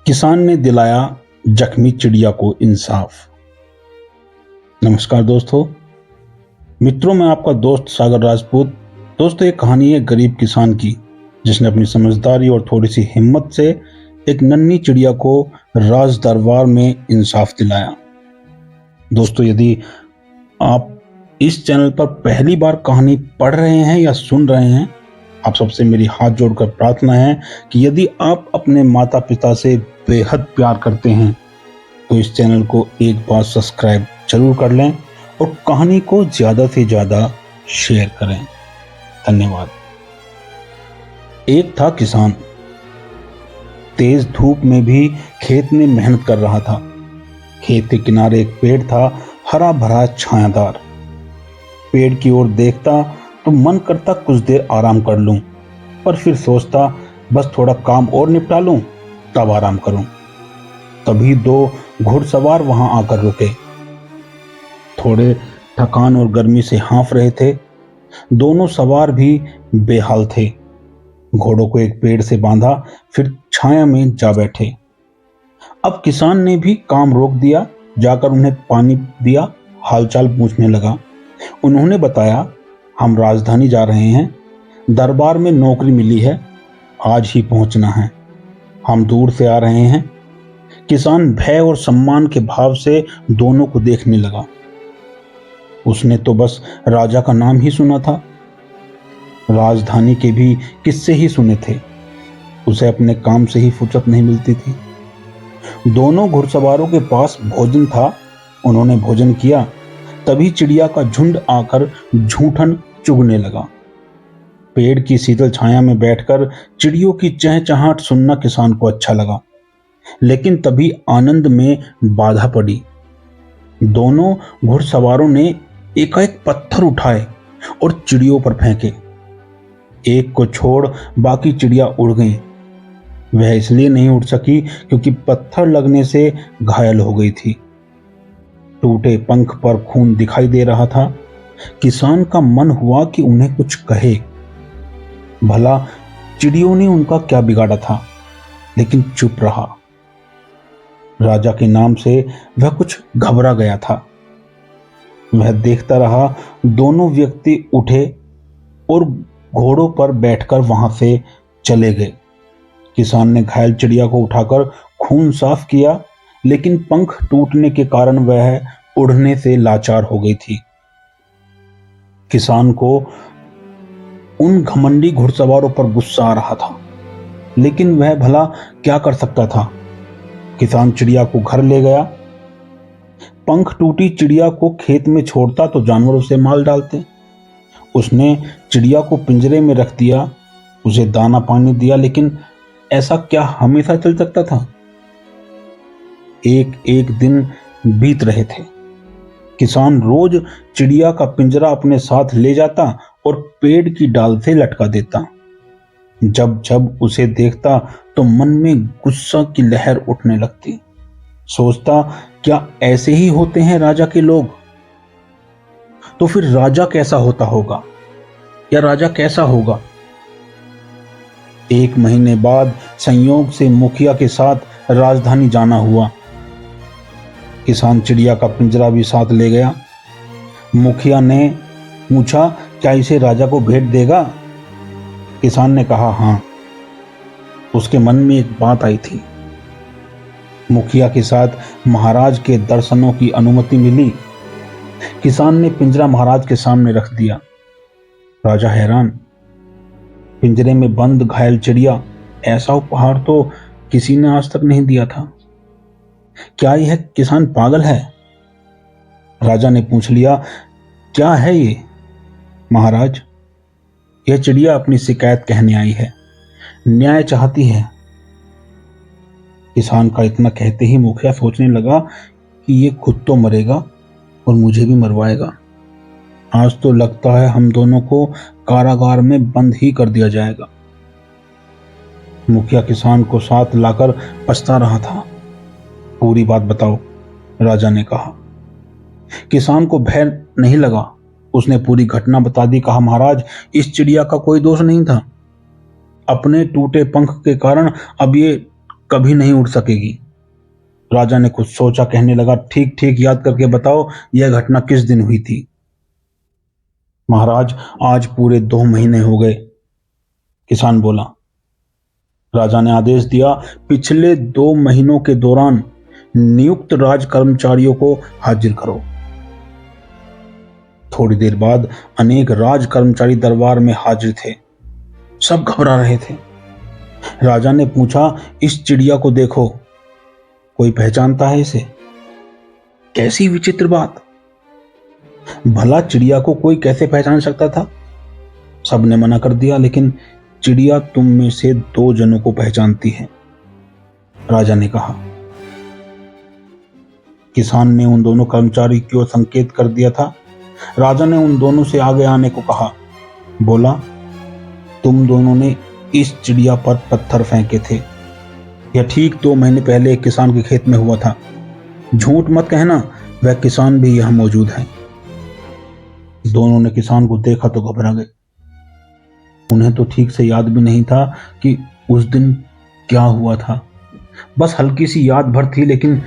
किसान ने दिलाया जख्मी चिड़िया को इंसाफ। नमस्कार दोस्तों, मित्रों, मैं आपका दोस्त सागर राजपूत। दोस्तों, एक कहानी है गरीब किसान की, जिसने अपनी समझदारी और थोड़ी सी हिम्मत से एक नन्ही चिड़िया को राज दरबार में इंसाफ दिलाया। दोस्तों, यदि आप इस चैनल पर पहली बार कहानी पढ़ रहे हैं या सुन रहे हैं, आप सबसे मेरी हाथ जोड़कर प्रार्थना है कि यदि आप अपने माता पिता से बेहद प्यार करते हैं तो इस चैनल को एक बार सब्सक्राइब जरूर कर लें और कहानी को ज्यादा से ज्यादा शेयर करें। धन्यवाद। एक था किसान, तेज धूप में भी खेत में मेहनत कर रहा था। खेत के किनारे एक पेड़ था, हरा भरा छायादार। पेड़ की ओर देखता तो मन करता कुछ देर आराम कर लूं, पर फिर सोचता बस थोड़ा काम और निपटा लूं तब आराम करूं। तभी दो घुड़सवार वहां आकर रुके। थोड़े थकान और गर्मी से हाँफ रहे थे। दोनों सवार भी बेहाल थे। घोड़ों को एक पेड़ से बांधा, फिर छाया में जा बैठे। अब किसान ने भी काम रोक दिया, जाकर उन्हें पानी दिया, हालचाल पूछने लगा। उन्होंने बताया, हम राजधानी जा रहे हैं, दरबार में नौकरी मिली है, आज ही पहुंचना है, हम दूर से आ रहे हैं। किसान भय और सम्मान के भाव से दोनों को देखने लगा। उसने तो बस राजा का नाम ही सुना था, राजधानी के भी किस्से ही सुने थे। उसे अपने काम से ही फुर्सत नहीं मिलती थी। दोनों घुड़सवारों के पास भोजन था, उन्होंने भोजन किया। तभी चिड़िया का झुंड आकर झूठन चुगने लगा। पेड़ की शीतल छाया में बैठकर चिड़ियों की चहचहाहट सुनना किसान को अच्छा लगा, लेकिन तभी आनंद में बाधा पड़ी। दोनों घुड़सवारों ने एकाएक पत्थर उठाए और चिड़ियों पर फेंके। एक को छोड़ बाकी चिड़िया उड़ गईं। वह इसलिए नहीं उड़ सकी क्योंकि पत्थर लगने से घायल हो गई थी। टूटे पंख पर खून दिखाई दे रहा था। किसान का मन हुआ कि उन्हें कुछ कहे। भला चिड़ियों ने उनका क्या बिगाड़ा था, लेकिन चुप रहा। राजा के नाम से वह कुछ घबरा गया था। वह देखता रहा। दोनों व्यक्ति उठे और घोड़ों पर बैठकर वहां से चले गए। किसान ने घायल चिड़िया को उठाकर खून साफ किया, लेकिन पंख टूटने के कारण वह उड़ने से लाचार हो गई थी। किसान को उन घमंडी घुड़सवारों पर गुस्सा आ रहा था, लेकिन वह भला क्या कर सकता था। किसान चिड़िया को घर ले गया। पंख टूटी चिड़िया को खेत में छोड़ता तो जानवर उसे मार डालते। उसने चिड़िया को पिंजरे में रख दिया, उसे दाना पानी दिया, लेकिन ऐसा क्या हमेशा चल सकता था। एक एक दिन बीत रहे थे। किसान रोज चिड़िया का पिंजरा अपने साथ ले जाता और पेड़ की डाल से लटका देता। जब जब उसे देखता तो मन में गुस्सा की लहर उठने लगती। सोचता, क्या ऐसे ही होते हैं राजा के लोग? तो फिर राजा कैसा होता होगा, या राजा कैसा होगा? एक महीने बाद संयोग से मुखिया के साथ राजधानी जाना हुआ। किसान चिड़िया का पिंजरा भी साथ ले गया। मुखिया ने पूछा, क्या इसे राजा को भेंट देगा? किसान ने कहा, हाँ। उसके मन में एक बात आई थी। मुखिया के साथ महाराज के दर्शनों की अनुमति मिली। किसान ने पिंजरा महाराज के सामने रख दिया। राजा हैरान। पिंजरे में बंद घायल चिड़िया, ऐसा उपहार तो किसी ने आज तक नहीं दिया था। क्या यह किसान पागल है? राजा ने पूछ लिया, क्या है ये? महाराज, यह चिड़िया अपनी शिकायत कहने आई है, न्याय चाहती है। किसान का इतना कहते ही मुखिया सोचने लगा कि ये खुद तो मरेगा और मुझे भी मरवाएगा। आज तो लगता है हम दोनों को कारागार में बंद ही कर दिया जाएगा। मुखिया किसान को साथ लाकर पछता रहा था। पूरी बात बताओ, राजा ने कहा। किसान को भय नहीं लगा। उसने पूरी घटना बता दी। कहा, महाराज, इस चिड़िया का कोई दोष नहीं था। अपने टूटे पंख के कारण अब ये कभी नहीं उड़ सकेगी। राजा ने कुछ सोचा, कहने लगा, ठीक ठीक याद करके बताओ, यह घटना किस दिन हुई थी? महाराज, आज पूरे 2 महीने हो गए, किसान बोला। राजा ने आदेश दिया, पिछले 2 महीनों के दौरान नियुक्त राज कर्मचारियों को हाजिर करो। थोड़ी देर बाद अनेक राज कर्मचारी दरबार में हाजिर थे। सब घबरा रहे थे। राजा ने पूछा, इस चिड़िया को देखो, कोई पहचानता है इसे? कैसी विचित्र बात! भला चिड़िया को कोई कैसे पहचान सकता था? सबने मना कर दिया, लेकिन चिड़िया तुम में से 2 जनों को पहचानती है, राजा ने कहा। किसान ने उन दोनों कर्मचारी की ओर संकेत कर दिया था। राजा ने उन दोनों से आगे आने को कहा। बोला, तुम दोनों ने इस चिड़िया पर पत्थर फेंके थे। यह ठीक 2 महीने पहले एक किसान के खेत में हुआ था। झूठ मत कहना, वह किसान भी यहां मौजूद है। दोनों ने किसान को देखा तो घबरा गए। उन्हें तो ठीक से याद भी नहीं था कि उस दिन क्या हुआ था। बस हल्की सी याद भर थी, लेकिन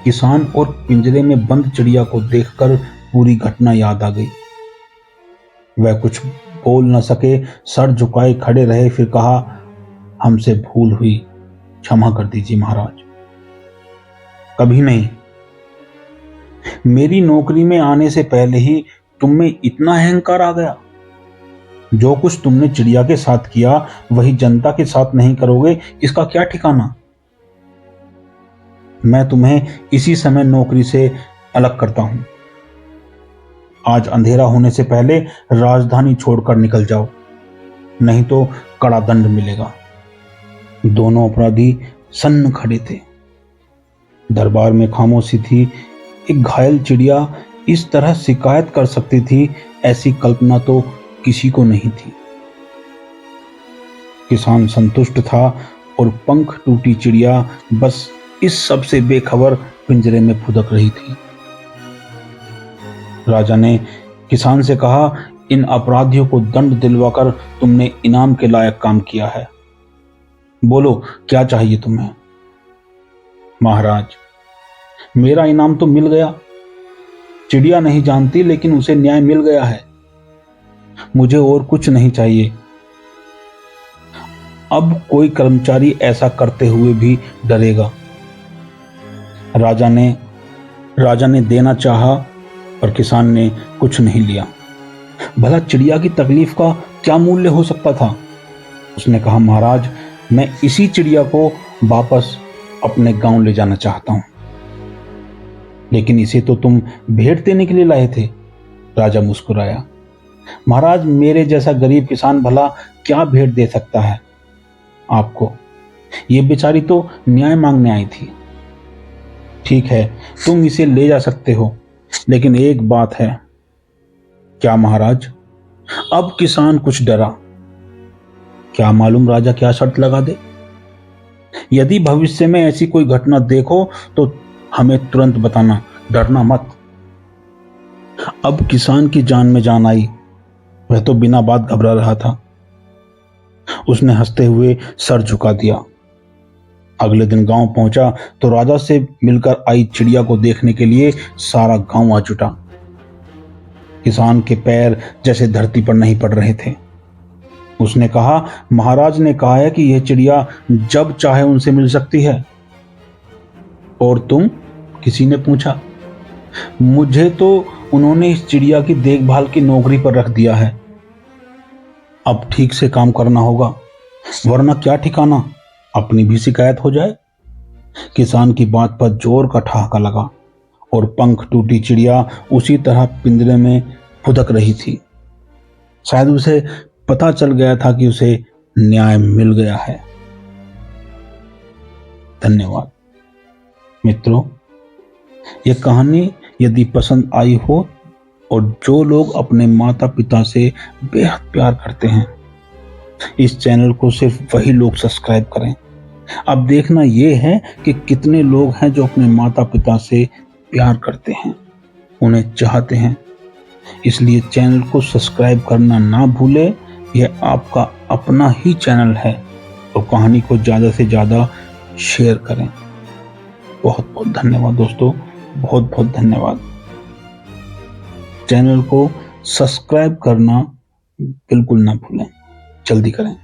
किसान और पिंजरे में बंद चिड़िया को देखकर पूरी घटना याद आ गई। वह कुछ बोल न सके, सर झुकाए खड़े रहे, फिर कहा, हमसे भूल हुई, क्षमा कर दीजिए महाराज। कभी नहीं। मेरी नौकरी में आने से पहले ही तुम में इतना अहंकार आ गया? जो कुछ तुमने चिड़िया के साथ किया वही जनता के साथ नहीं करोगे, इसका क्या ठिकाना? मैं तुम्हें इसी समय नौकरी से अलग करता हूं। आज अंधेरा होने से पहले राजधानी छोड़कर निकल जाओ, नहीं तो कड़ा दंड मिलेगा। दोनों अपराधी सन्न खड़े थे। दरबार में खामोशी थी। एक घायल चिड़िया इस तरह शिकायत कर सकती थी, ऐसी कल्पना तो किसी को नहीं थी। किसान संतुष्ट था और पंख टूटी चिड़िया बस इस सब से बेखबर पिंजरे में फुदक रही थी। राजा ने किसान से कहा, इन अपराधियों को दंड दिलवाकर तुमने इनाम के लायक काम किया है। बोलो, क्या चाहिए तुम्हें? महाराज, मेरा इनाम तो मिल गया। चिड़िया नहीं जानती, लेकिन उसे न्याय मिल गया है। मुझे और कुछ नहीं चाहिए। अब कोई कर्मचारी ऐसा करते हुए भी डरेगा। राजा ने देना चाहा, पर किसान ने कुछ नहीं लिया। भला चिड़िया की तकलीफ का क्या मूल्य हो सकता था? उसने कहा, महाराज, मैं इसी चिड़िया को वापस अपने गांव ले जाना चाहता हूं। लेकिन इसे तो तुम भेंट देने के लिए लाए थे। राजा मुस्कुराया। महाराज, मेरे जैसा गरीब किसान भला क्या भेंट दे सकता है आपको? ये बेचारी तो न्याय मांगने आई थी। ठीक है, तुम इसे ले जा सकते हो, लेकिन एक बात है। क्या महाराज? अब किसान कुछ डरा। क्या मालूम राजा क्या शर्त लगा दे? यदि भविष्य में ऐसी कोई घटना देखो तो हमें तुरंत बताना, डरना मत। अब किसान की जान में जान आई। वह तो बिना बात घबरा रहा था। उसने हंसते हुए सर झुका दिया। अगले दिन गांव पहुंचा तो राजा से मिलकर आई चिड़िया को देखने के लिए सारा गांव आ जुटा। किसान के पैर जैसे धरती पर नहीं पड़ रहे थे। उसने कहा, महाराज ने कहा है कि यह चिड़िया जब चाहे उनसे मिल सकती है। और तुम? किसी ने पूछा। मुझे तो उन्होंने इस चिड़िया की देखभाल की नौकरी पर रख दिया है। अब ठीक से काम करना होगा, वरना क्या ठिकाना, अपनी भी शिकायत हो जाए। किसान की बात पर जोर का ठहाका लगा और पंख टूटी चिड़िया उसी तरह पिंजरे में फुदक रही थी। शायद उसे पता चल गया था कि उसे न्याय मिल गया है। धन्यवाद मित्रों। यह कहानी यदि पसंद आई हो और जो लोग अपने माता पिता से बेहद प्यार करते हैं, इस चैनल को सिर्फ वही लोग सब्सक्राइब करें। अब देखना यह है कि कितने लोग हैं जो अपने माता पिता से प्यार करते हैं, उन्हें चाहते हैं। इसलिए चैनल को सब्सक्राइब करना ना भूले। यह आपका अपना ही चैनल है, तो कहानी को ज़्यादा से ज़्यादा शेयर करें। बहुत बहुत धन्यवाद दोस्तों, बहुत बहुत धन्यवाद। चैनल को सब्सक्राइब करना बिल्कुल ना भूलें, जल्दी करें।